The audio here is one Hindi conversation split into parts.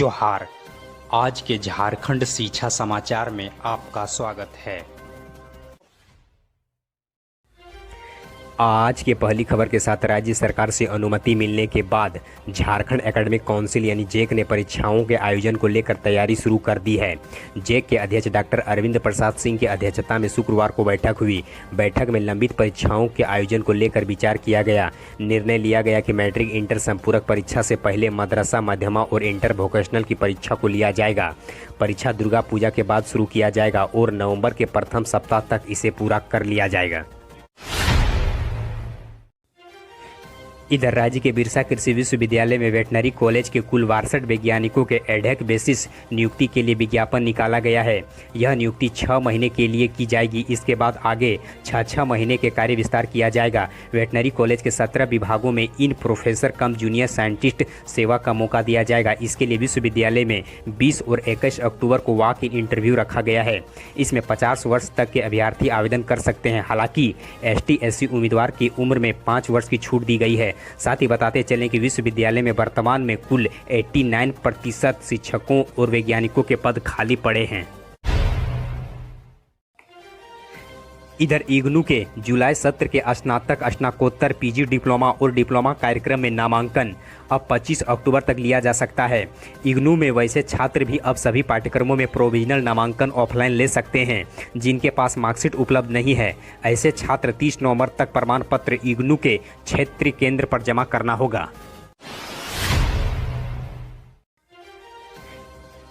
जोहार। आज के झारखंड शिक्षा समाचार में आपका स्वागत है। आज के पहली खबर के साथ राज्य सरकार से अनुमति मिलने के बाद झारखंड एकेडमिक काउंसिल यानी जेक ने परीक्षाओं के आयोजन को लेकर तैयारी शुरू कर दी है। जेक के अध्यक्ष डॉक्टर अरविंद प्रसाद सिंह की अध्यक्षता में शुक्रवार को बैठक हुई। बैठक में लंबित परीक्षाओं के आयोजन को लेकर विचार किया गया। निर्णय लिया गया कि मैट्रिक इंटर संपूरक परीक्षा से पहले मदरसा, मध्यमा और इंटर वोकेशनल की परीक्षा को लिया जाएगा। परीक्षा दुर्गा पूजा के बाद शुरू किया जाएगा और नवंबर के प्रथम सप्ताह तक इसे पूरा कर लिया जाएगा। इधर राज्य के बिरसा कृषि विश्वविद्यालय में वेटनरी कॉलेज के कुल 62 वैज्ञानिकों के एडहॉक बेसिस नियुक्ति के लिए विज्ञापन निकाला गया है। यह नियुक्ति 6 महीने के लिए की जाएगी। इसके बाद आगे 6 महीने के कार्य विस्तार किया जाएगा। वेटनरी कॉलेज के 17 विभागों में इन प्रोफेसर कम जूनियर साइंटिस्ट सेवा का मौका दिया जाएगा। इसके लिए विश्वविद्यालय में 20 और 21 अक्टूबर को वॉक इन इंटरव्यू रखा गया है। इसमें 50 वर्ष तक के अभ्यर्थी आवेदन कर सकते हैं। हालांकि ST/SC उम्मीदवार की उम्र में 5 वर्ष की छूट दी गई है। साथ ही बताते चलें कि विश्वविद्यालय में वर्तमान में कुल 89% शिक्षकों और वैज्ञानिकों के पद खाली पड़े हैं। इधर इग्नू के जुलाई सत्र के स्नातक, स्नातकोत्तर, PG डिप्लोमा और डिप्लोमा कार्यक्रम में नामांकन अब 25 अक्टूबर तक लिया जा सकता है। इग्नू में वैसे छात्र भी अब सभी पाठ्यक्रमों में प्रोविजनल नामांकन ऑफलाइन ले सकते हैं। जिनके पास मार्कशीट उपलब्ध नहीं है, ऐसे छात्र 30 नवंबर तक प्रमाण पत्र इग्नू के क्षेत्रीय केंद्र पर जमा करना होगा।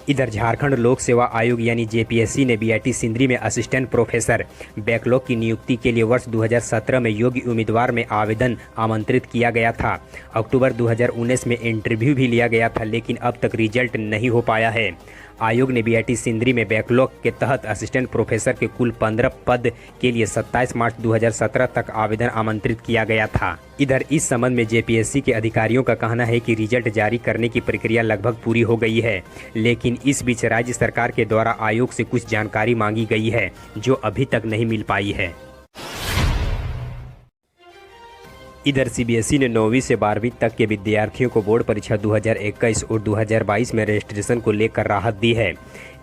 इधर झारखंड लोक सेवा आयोग यानी JPSC ने BIT सिंदरी में असिस्टेंट प्रोफेसर बैकलॉग की नियुक्ति के लिए वर्ष 2017 में योग्य उम्मीदवार में आवेदन आमंत्रित किया गया था। अक्टूबर 2019 में इंटरव्यू भी लिया गया था, लेकिन अब तक रिजल्ट नहीं हो पाया है। आयोग ने BIT सिंदरी में बैकलॉग के तहत असिस्टेंट प्रोफेसर के कुल 15 पद के लिए 27 मार्च 2017 तक आवेदन आमंत्रित किया गया था। इधर इस संबंध में JPSC के अधिकारियों का कहना है कि रिजल्ट जारी करने की प्रक्रिया लगभग पूरी हो गई है, लेकिन इस बीच राज्य सरकार के द्वारा आयोग से कुछ जानकारी मांगी गई है जो अभी तक नहीं मिल पाई है। इधर CBSE ने 9वीं से 12वीं तक के विद्यार्थियों को बोर्ड परीक्षा 2021 और 2022 में रजिस्ट्रेशन को लेकर राहत दी है।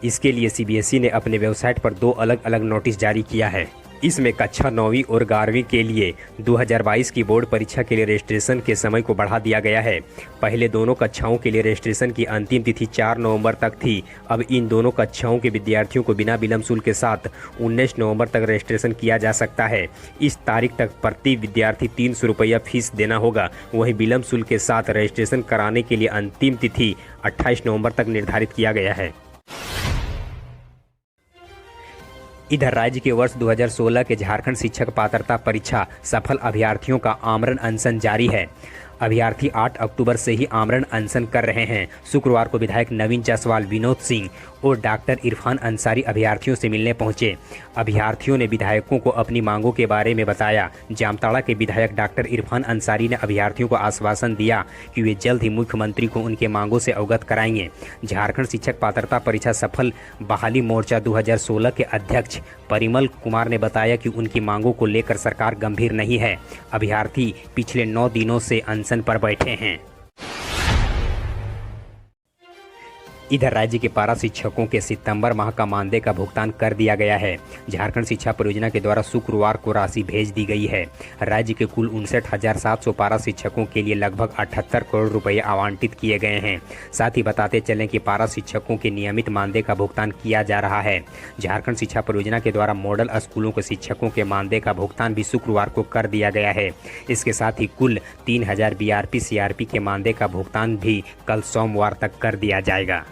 इसके लिए CBSE ने अपने वेबसाइट पर 2 अलग अलग नोटिस जारी किया है। इसमें कक्षा 9वीं और 11वीं के लिए 2022 की बोर्ड परीक्षा के लिए रजिस्ट्रेशन के समय को बढ़ा दिया गया है। पहले दोनों कक्षाओं के लिए रजिस्ट्रेशन की अंतिम तिथि 4 नवंबर तक थी। अब इन दोनों कक्षाओं के विद्यार्थियों को बिना विलंब शुल्क के साथ 19 नवंबर तक रजिस्ट्रेशन किया जा सकता है। इस तारीख तक प्रति विद्यार्थी 300 रुपया फीस देना होगा। वहीं विलंब शुल्क के साथ रजिस्ट्रेशन कराने के लिए अंतिम तिथि 28 नवंबर तक निर्धारित किया गया है। इधर राज्य के वर्ष 2016 के झारखंड शिक्षक पात्रता परीक्षा सफल अभ्यर्थियों का आमरण अनशन जारी है। अभ्यर्थी 8 अक्टूबर से ही आमरण अनशन कर रहे हैं। शुक्रवार को विधायक नवीन जायसवाल, विनोद सिंह और डॉक्टर इरफान अंसारी अभ्यर्थियों से मिलने पहुंचे। अभ्यर्थियों ने विधायकों को अपनी मांगों के बारे में बताया। जामताड़ा के विधायक डॉक्टर इरफान अंसारी ने अभ्यर्थियों को आश्वासन दिया कि वे जल्द ही मुख्यमंत्री को उनके मांगों से अवगत कराएंगे। झारखंड शिक्षक पात्रता परीक्षा सफल बहाली मोर्चा 2016 के अध्यक्ष परिमल कुमार ने बताया कि उनकी मांगों को लेकर सरकार गंभीर नहीं है। अभ्यर्थी पिछले 9 दिनों से अनशन पर बैठे हैं। इधर राज्य के पारा शिक्षकों के सितंबर माह का मानदेय का भुगतान कर दिया गया है। झारखंड शिक्षा परियोजना के द्वारा शुक्रवार को राशि भेज दी गई है। राज्य के कुल 59,700 पारा शिक्षकों के लिए लगभग 78 करोड़ रुपए आवंटित किए गए हैं। साथ ही बताते चलें कि पारा शिक्षकों के नियमित मानदेय का भुगतान किया जा रहा है। झारखंड शिक्षा परियोजना के द्वारा मॉडल स्कूलों के शिक्षकों के मानदेय का भुगतान भी शुक्रवार को कर दिया गया है। इसके साथ ही कुल 3000 BRP CRP के मानदेय का भुगतान भी कल सोमवार तक कर दिया जाएगा।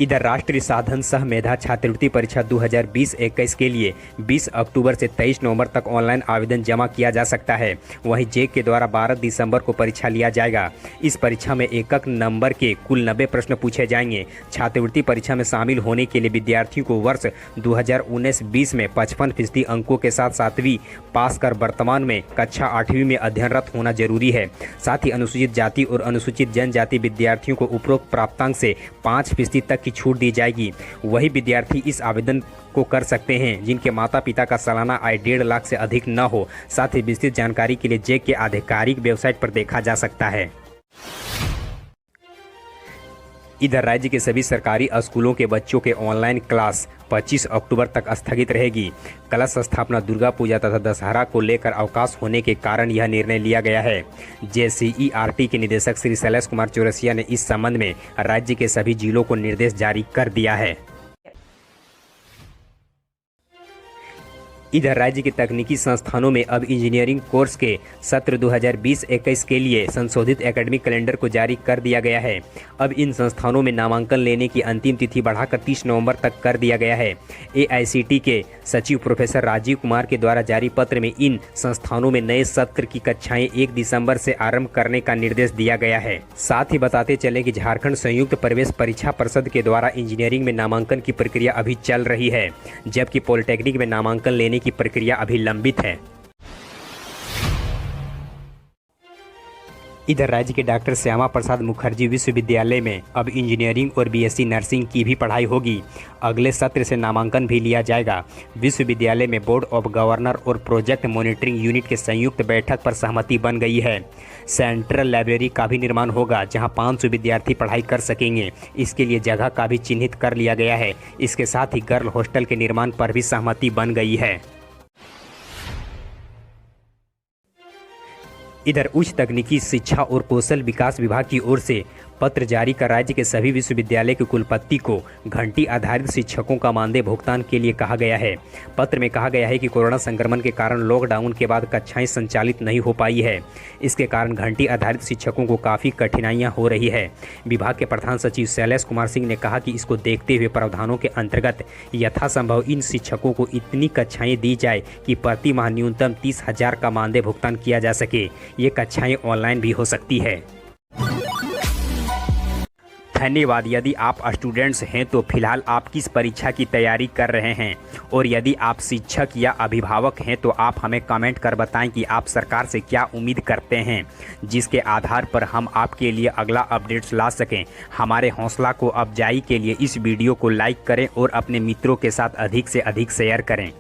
इधर राष्ट्रीय साधन सह मेधा छात्रवृत्ति परीक्षा 2020-21 के लिए 20 अक्टूबर से 23 नवंबर तक ऑनलाइन आवेदन जमा किया जा सकता है। वहीं जेक के द्वारा 12 दिसंबर को परीक्षा लिया जाएगा। इस परीक्षा में एक नंबर के कुल 90 प्रश्न पूछे जाएंगे। छात्रवृत्ति परीक्षा में शामिल होने के लिए विद्यार्थियों को वर्ष 2019-20 में 55% अंकों के साथ 7वीं पास कर वर्तमान में कक्षा 8वीं में अध्ययनरत होना जरूरी है। साथ ही अनुसूचित जाति और अनुसूचित जनजाति विद्यार्थियों को उपरोक्त प्राप्तांक से 5% तक की छूट दी जाएगी। वही विद्यार्थी इस आवेदन को कर सकते हैं जिनके माता पिता का सालाना आय 1.5 लाख से अधिक न हो। साथ ही विस्तृत जानकारी के लिए जेक के आधिकारिक वेबसाइट पर देखा जा सकता है। इधर राज्य के सभी सरकारी स्कूलों के बच्चों के ऑनलाइन क्लास 25 अक्टूबर तक स्थगित रहेगी। कलश स्थापना, दुर्गा पूजा तथा दशहरा को लेकर अवकाश होने के कारण यह निर्णय लिया गया है। JCERT के निदेशक श्री शैलेश कुमार चौरसिया ने इस संबंध में राज्य के सभी जिलों को निर्देश जारी कर दिया है। इधर राज्य के तकनीकी संस्थानों में अब इंजीनियरिंग कोर्स के सत्र 2020-21 के लिए संशोधित एकेडमिक कैलेंडर को जारी कर दिया गया है। अब इन संस्थानों में नामांकन लेने की अंतिम तिथि बढ़ाकर 30 नवंबर तक कर दिया गया है। AICT के सचिव प्रोफेसर राजीव कुमार के द्वारा जारी पत्र में इन संस्थानों में नए सत्र की कक्षाएं 1 दिसंबर से आरंभ करने का निर्देश दिया गया है। साथ ही बताते चले कि झारखंड संयुक्त प्रवेश परीक्षा परिषद के द्वारा इंजीनियरिंग में नामांकन की प्रक्रिया अभी चल रही है, जबकि पॉलिटेक्निक में नामांकन लेने की प्रक्रिया अभी लंबित है। इधर राज्य के डॉक्टर श्यामा प्रसाद मुखर्जी विश्वविद्यालय में अब इंजीनियरिंग और BSc नर्सिंग की भी पढ़ाई होगी। अगले सत्र से नामांकन भी लिया जाएगा। विश्वविद्यालय में बोर्ड ऑफ गवर्नर और प्रोजेक्ट मॉनिटरिंग यूनिट के संयुक्त बैठक पर सहमति बन गई है। सेंट्रल लाइब्रेरी का भी निर्माण होगा, जहां 500 विद्यार्थी पढ़ाई कर सकेंगे। इसके लिए जगह का भी चिन्हित कर लिया गया है। इसके साथ ही गर्ल हॉस्टल के निर्माण पर भी सहमति बन गई है। इधर उच्च तकनीकी शिक्षा और कौशल विकास विभाग की ओर से पत्र जारी कर राज्य के सभी विश्वविद्यालय के कुलपति को घंटी आधारित शिक्षकों का मानदेय भुगतान के लिए कहा गया है। पत्र में कहा गया है कि कोरोना संक्रमण के कारण लॉकडाउन के बाद कक्षाएं संचालित नहीं हो पाई है। इसके कारण घंटी आधारित शिक्षकों को काफ़ी कठिनाइयां हो रही है। विभाग के प्रधान सचिव शैलेश कुमार सिंह ने कहा कि इसको देखते हुए प्रावधानों के अंतर्गत यथासंभव इन शिक्षकों को इतनी कक्षाएँ दी जाए कि प्रति माह न्यूनतम 30,000 का मानदेय भुगतान किया जा सके। ये कक्षाएँ ऑनलाइन भी हो सकती है। धन्यवाद। यदि आप स्टूडेंट्स हैं तो फिलहाल आप किस परीक्षा की तैयारी कर रहे हैं, और यदि आप शिक्षक या अभिभावक हैं तो आप हमें कमेंट कर बताएं कि आप सरकार से क्या उम्मीद करते हैं, जिसके आधार पर हम आपके लिए अगला अपडेट्स ला सकें। हमारे हौसला को अफजाई के लिए इस वीडियो को लाइक करें और अपने मित्रों के साथ अधिक से अधिक शेयर करें।